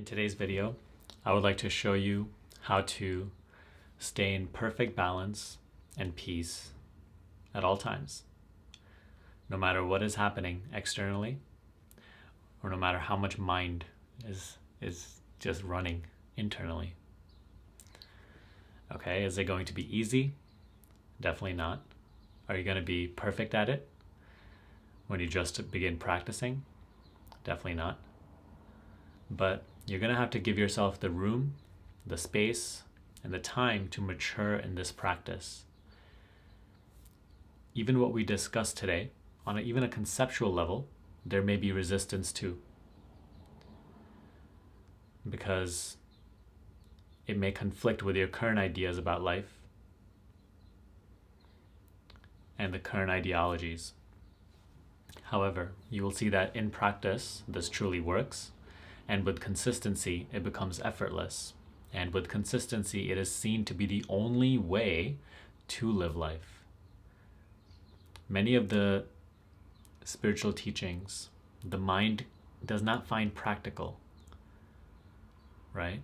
In today's video, I would like to show you how to stay in perfect balance and peace at all times, no matter what is happening externally, or no matter how much mind is just running internally. Okay, is it going to be easy? Definitely not. Are you going to be perfect at it when you just begin practicing? Definitely not. But you're going to have to give yourself the room, the space, and the time to mature in this practice. Even what we discussed today, on even a conceptual level, there may be resistance to, because it may conflict with your current ideas about life and the current ideologies. However, you will see that in practice, this truly works, and with consistency, it becomes effortless. And with consistency, it is seen to be the only way to live life. Many of the spiritual teachings, the mind does not find practical, right?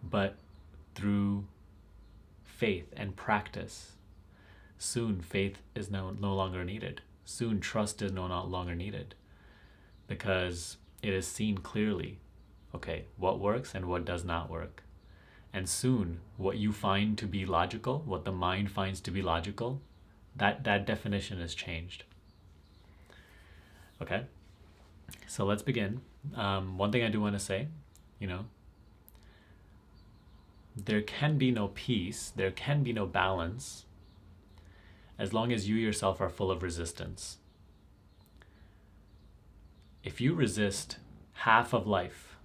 But through faith and practice, soon faith is no longer needed. Soon trust is no longer needed, because it is seen clearly, okay, what works and what does not work. And soon what you find to be logical, what the mind finds to be logical, that definition is changed. Okay, so let's begin. One thing I do want to say, there can be no peace, there can be no balance, as long as you yourself are full of resistance. If you resist half of life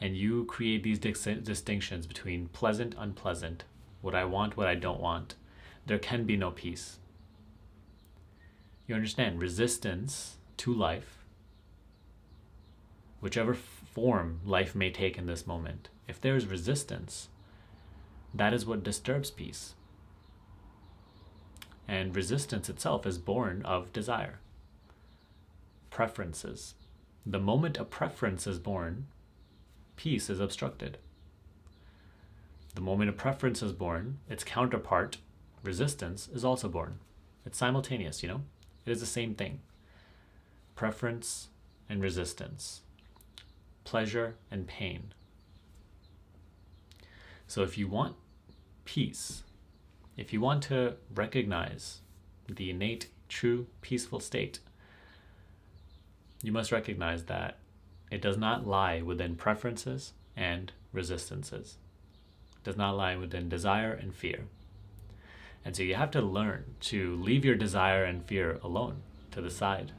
and you create these distinctions between pleasant, unpleasant, what I want, what I don't want, there can be no peace. You understand? Resistance to life, whichever form life may take in this moment, if there is resistance, that is what disturbs peace. And resistance itself is born of desire, preferences. The moment a preference is born, peace is obstructed. The moment a preference is born, its counterpart, resistance, is also born. It's simultaneous, It is the same thing. Preference and resistance. Pleasure and pain. So if you want peace, if you want to recognize the innate, true, peaceful state, you must recognize that it does not lie within preferences and resistances. It does not lie within desire and fear. And so you have to learn to leave your desire and fear alone, to the side.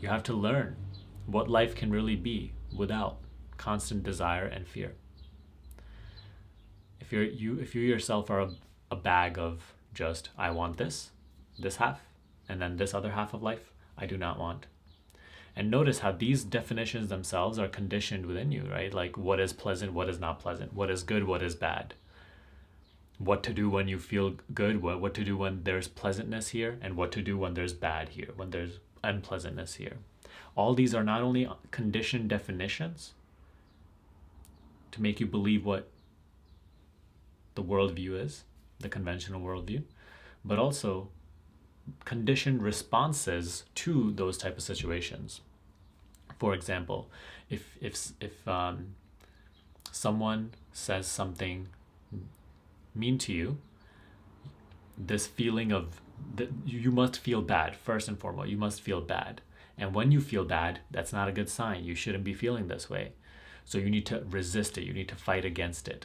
You have to learn what life can really be without constant desire and fear. If you yourself are a bag of just, I want this half, and then this other half of life, I do not want. And notice how these definitions themselves are conditioned within you, right? Like what is pleasant, what is not pleasant, what is good, what is bad. What to do when you feel good, what to do when there's pleasantness here, and what to do when there's bad here, when there's unpleasantness here. All these are not only conditioned definitions to make you believe what the worldview is, the conventional worldview, but also conditioned responses to those type of situations. For example, if someone says something mean to you, this feeling of you must feel bad. First and foremost, you must feel bad. And when you feel bad, that's not a good sign. You shouldn't be feeling this way. So you need to resist it. You need to fight against it.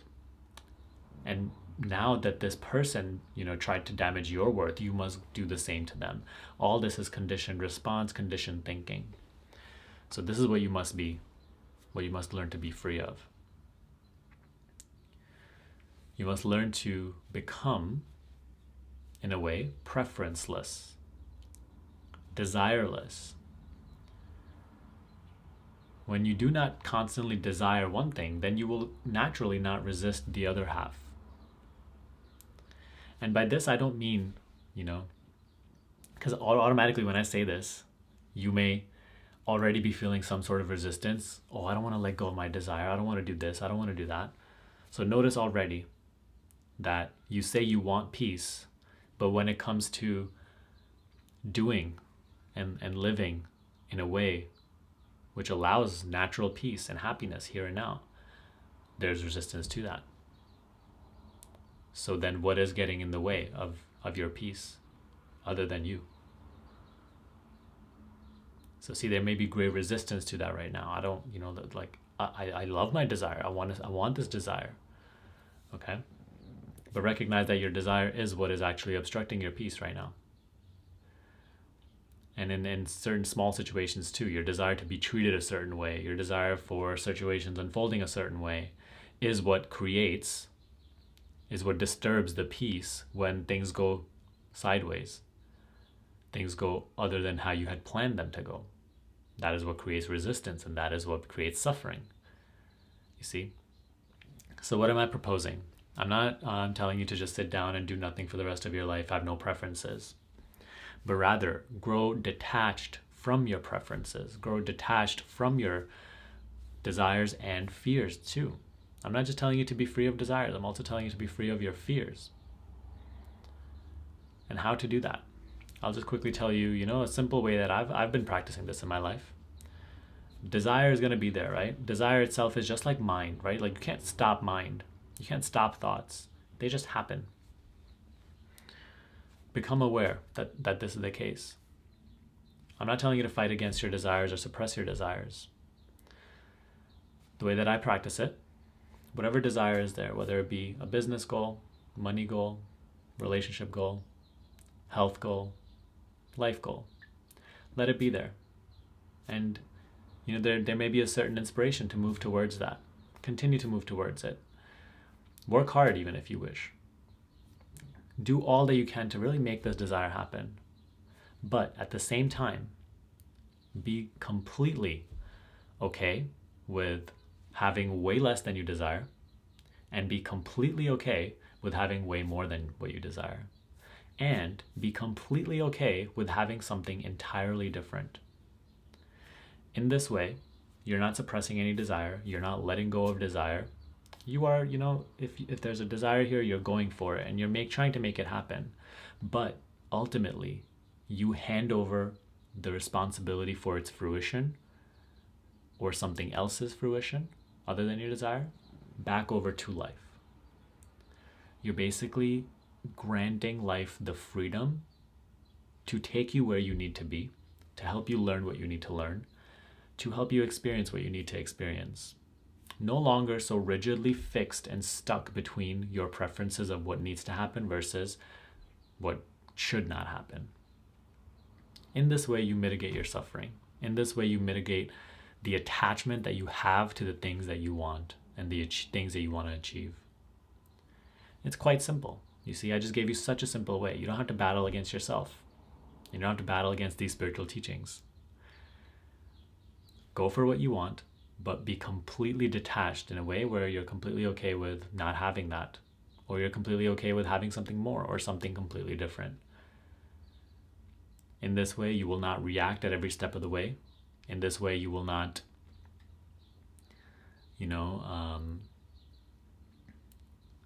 And now that this person, tried to damage your worth, you must do the same to them. All this is conditioned response, conditioned thinking. So this is what you must learn to be free of. You must learn to become, in a way, preferenceless, desireless. When you do not constantly desire one thing, then you will naturally not resist the other half. And by this, I don't mean, because automatically when I say this, you may already be feeling some sort of resistance. Oh, I don't want to let go of my desire. I don't want to do this. I don't want to do that. So notice already that you say you want peace, but when it comes to doing and living in a way which allows natural peace and happiness here and now, there's resistance to that. So then what is getting in the way of your peace other than you? So see, there may be great resistance to that right now. I don't, like I love my desire. I want this desire. Okay? But recognize that your desire is what is actually obstructing your peace right now. And in certain small situations too, your desire to be treated a certain way, your desire for situations unfolding a certain way is what disturbs the peace when things go sideways. Things go other than how you had planned them to go. That is what creates resistance, and that is what creates suffering. You see? So what am I proposing? I'm not telling you to just sit down and do nothing for the rest of your life, have no preferences. But rather, grow detached from your preferences. Grow detached from your desires and fears too. I'm not just telling you to be free of desires. I'm also telling you to be free of your fears. And how to do that? I'll just quickly tell you, a simple way that I've been practicing this in my life. Desire is going to be there, right? Desire itself is just like mind, right? Like you can't stop mind. You can't stop thoughts. They just happen. Become aware that this is the case. I'm not telling you to fight against your desires or suppress your desires. The way that I practice it, whatever desire is there, whether it be a business goal, money goal, relationship goal, health goal, life goal, let it be there. And there may be a certain inspiration to move towards that. Continue to move towards it. Work hard even if you wish. Do all that you can to really make this desire happen. But at the same time, be completely okay with having way less than you desire, and be completely okay with having way more than what you desire. And be completely okay with having something entirely different. In this way, you're not suppressing any desire, you're not letting go of desire. You are, if there's a desire here, you're going for it and you're trying to make it happen. But ultimately, you hand over the responsibility for its fruition or something else's fruition other than your desire back over to life. You're basically granting life the freedom to take you where you need to be, to help you learn what you need to learn, to help you experience what you need to experience. No longer so rigidly fixed and stuck between your preferences of what needs to happen versus what should not happen. In this way, you mitigate your suffering. In this way, you mitigate the attachment that you have to the things that you want and the things that you want to achieve. It's quite simple. You see, I just gave you such a simple way. You don't have to battle against yourself. You don't have to battle against these spiritual teachings. Go for what you want, but be completely detached in a way where you're completely okay with not having that, or you're completely okay with having something more or something completely different. In this way, you will not react at every step of the way. In this way, you will not,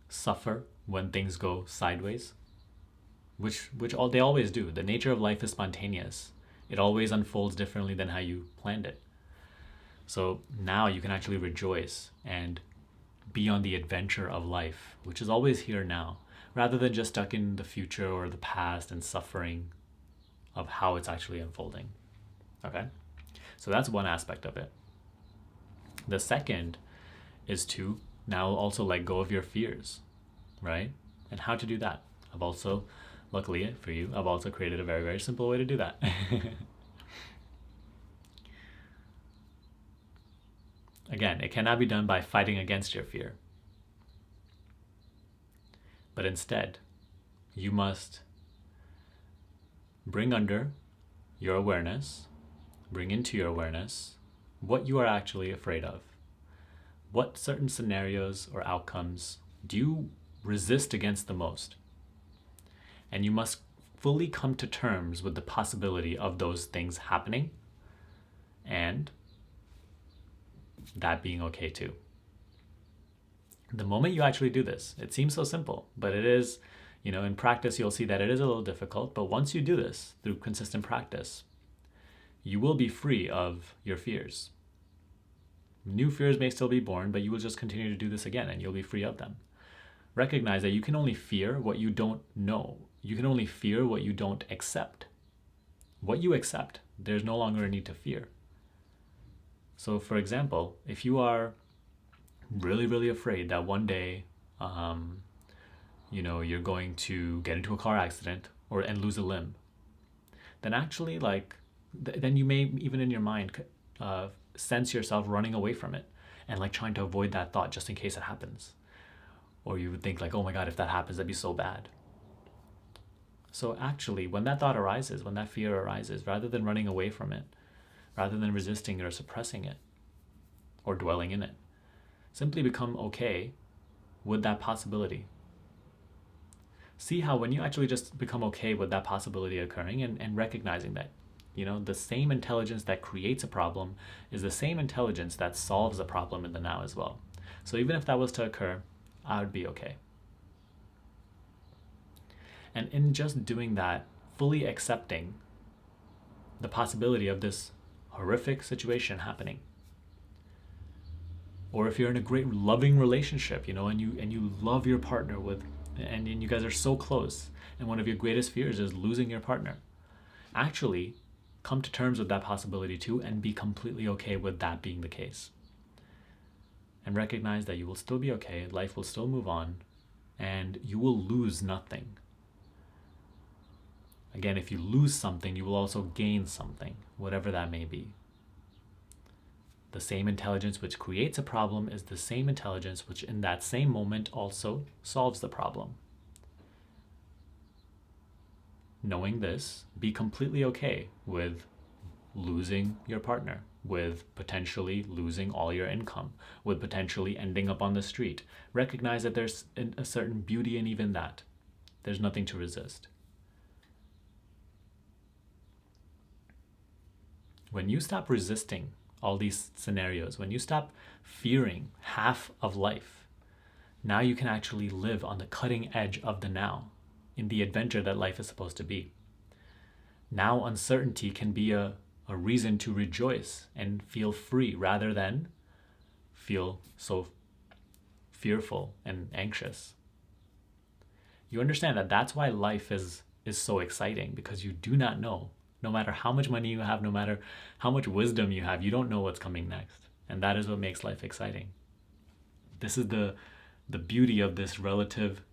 suffer when things go sideways, which they always do. The nature of life is spontaneous. It always unfolds differently than how you planned it. So now you can actually rejoice and be on the adventure of life, which is always here now, rather than just stuck in the future or the past and suffering of how it's actually unfolding. Okay? So that's one aspect of it. The second is to now also let go of your fears, right? And how to do that. Luckily for you, I've also created a very, very simple way to do that. Again, it cannot be done by fighting against your fear. But instead, you must bring into your awareness what you are actually afraid of. What certain scenarios or outcomes do you resist against the most? And you must fully come to terms with the possibility of those things happening and that being okay too. The moment you actually do this, it seems so simple, but it is, in practice, you'll see that it is a little difficult. But once you do this through consistent practice, you will be free of your fears. New fears may still be born, but you will just continue to do this again and you'll be free of them. Recognize that you can only fear what you don't know. You can only fear what you don't accept. What you accept, there's no longer a need to fear. So for example, if you are really, really afraid that one day, you're going to get into a car accident and lose a limb, then actually then you may even in your mind sense yourself running away from it and trying to avoid that thought just in case it happens. Or you would think oh my God, if that happens, that'd be so bad. So actually, when that thought arises, when that fear arises, rather than running away from it, rather than resisting it or suppressing it or dwelling in it, simply become okay with that possibility. See how when you actually just become okay with that possibility occurring and recognizing that, the same intelligence that creates a problem is the same intelligence that solves a problem in the now as well. So even if that was to occur, I would be okay. And in just doing that, fully accepting the possibility of this horrific situation happening, or if you're in a great loving relationship, and you love your partner and you guys are so close, and one of your greatest fears is losing your partner, actually come to terms with that possibility too and be completely okay with that being the case. And recognize that you will still be okay, life will still move on, and you will lose nothing. Again, if you lose something, you will also gain something, whatever that may be. The same intelligence which creates a problem is the same intelligence which in that same moment also solves the problem. Knowing this, be completely okay with losing your partner, with potentially losing all your income, with potentially ending up on the street. Recognize that there's a certain beauty in even that. There's nothing to resist. When you stop resisting all these scenarios, when you stop fearing half of life, now you can actually live on the cutting edge of the now, in the adventure that life is supposed to be. Now uncertainty can be a reason to rejoice and feel free rather than feel so fearful and anxious. You understand that that's why life is so exciting, because you do not know. No matter how much money you have, no matter how much wisdom you have, you don't know what's coming next. And that is what makes life exciting. This is the beauty of this relative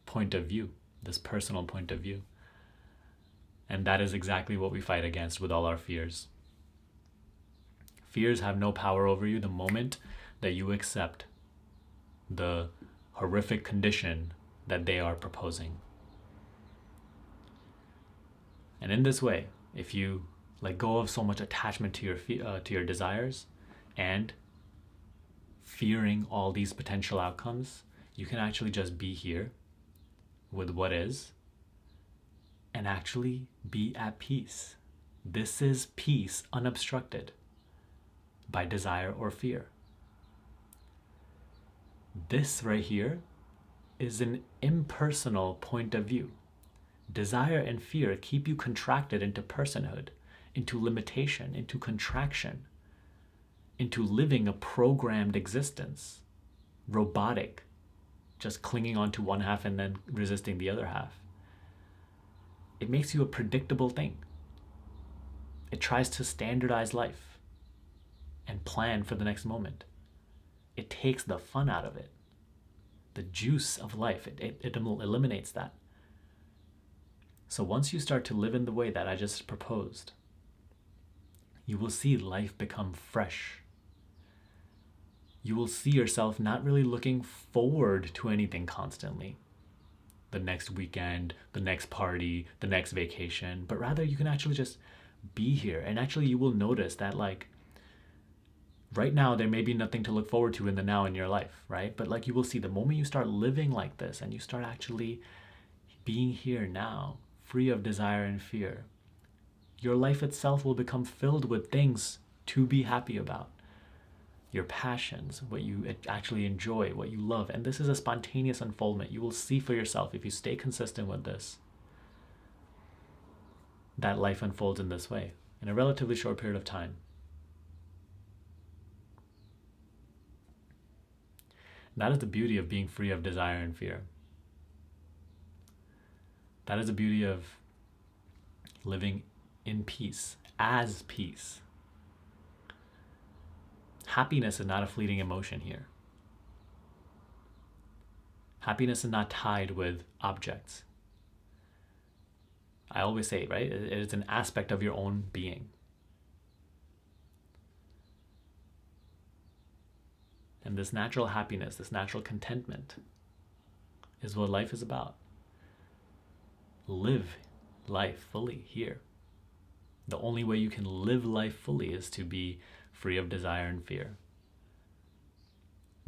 point of view, this personal point of view. And that is exactly what we fight against with all our fears. Fears have no power over you the moment that you accept the horrific condition that they are proposing. And in this way, if you let go of so much attachment to your desires and fearing all these potential outcomes, you can actually just be here with what is and actually be at peace. This is peace unobstructed by desire or fear. This right here is an impersonal point of view. Desire and fear keep you contracted into personhood, into limitation, into contraction, into living a programmed existence, robotic, just clinging on to one half and then resisting the other half. It makes you a predictable thing. It tries to standardize life and plan for the next moment. It takes the fun out of it. The juice of life, it eliminates that. So once you start to live in the way that I just proposed, you will see life become fresh. You will see yourself not really looking forward to anything constantly. The next weekend, the next party, the next vacation, but rather you can actually just be here. And actually you will notice that right now there may be nothing to look forward to in the now in your life, right? But you will see the moment you start living like this and you start actually being here now, free of desire and fear, Your life itself will become filled with things to be happy about. Your passions, what you actually enjoy, what you love. And this is a spontaneous unfoldment. You will see for yourself if you stay consistent with this, that life unfolds in this way in a relatively short period of time. That is the beauty of being free of desire and fear. That is the beauty of living in peace, as peace. Happiness is not a fleeting emotion here. Happiness is not tied with objects. I always say, right? It is an aspect of your own being. And this natural happiness, this natural contentment is what life is about. Live life fully here. The only way you can live life fully is to be free of desire and fear.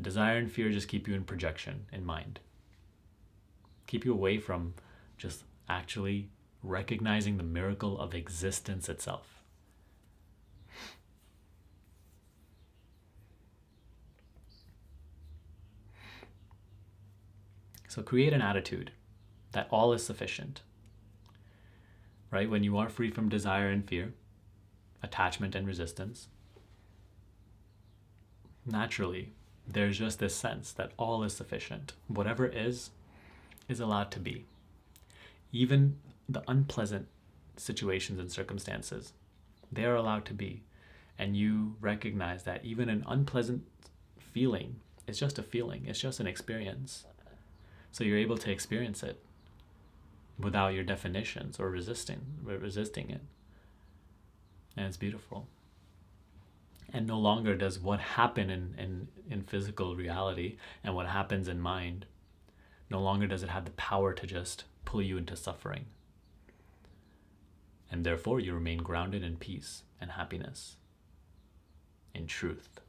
Desire and fear just keep you in projection in mind. Keep you away from just actually recognizing the miracle of existence itself. So create an attitude that all is sufficient. Right? When you are free from desire and fear, attachment and resistance, naturally, there's just this sense that all is sufficient. Whatever is allowed to be. Even the unpleasant situations and circumstances, they are allowed to be. And you recognize that even an unpleasant feeling is just a feeling, it's just an experience. So you're able to experience it without your definitions or resisting it. And it's beautiful. And no longer does what happen in physical reality and what happens in mind, no longer does it have the power to just pull you into suffering. And therefore you remain grounded in peace and happiness, in truth.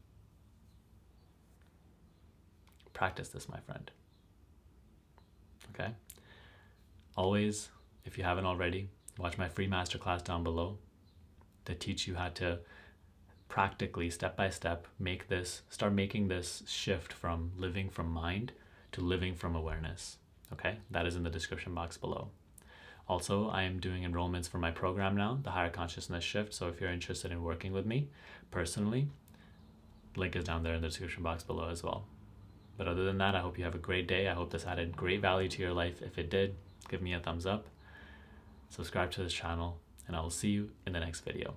Practice this, my friend. Okay? Always, if you haven't already, watch my free masterclass down below that teach you how to practically, step by step, start making this shift from living from mind to living from awareness. Okay? That is in the description box below. Also, I am doing enrollments for my program now, the Higher Consciousness Shift. So if you're interested in working with me personally, link is down there in the description box below as well. But other than that, I hope you have a great day. I hope this added great value to your life. If it did, give me a thumbs up, subscribe to this channel, and I will see you in the next video.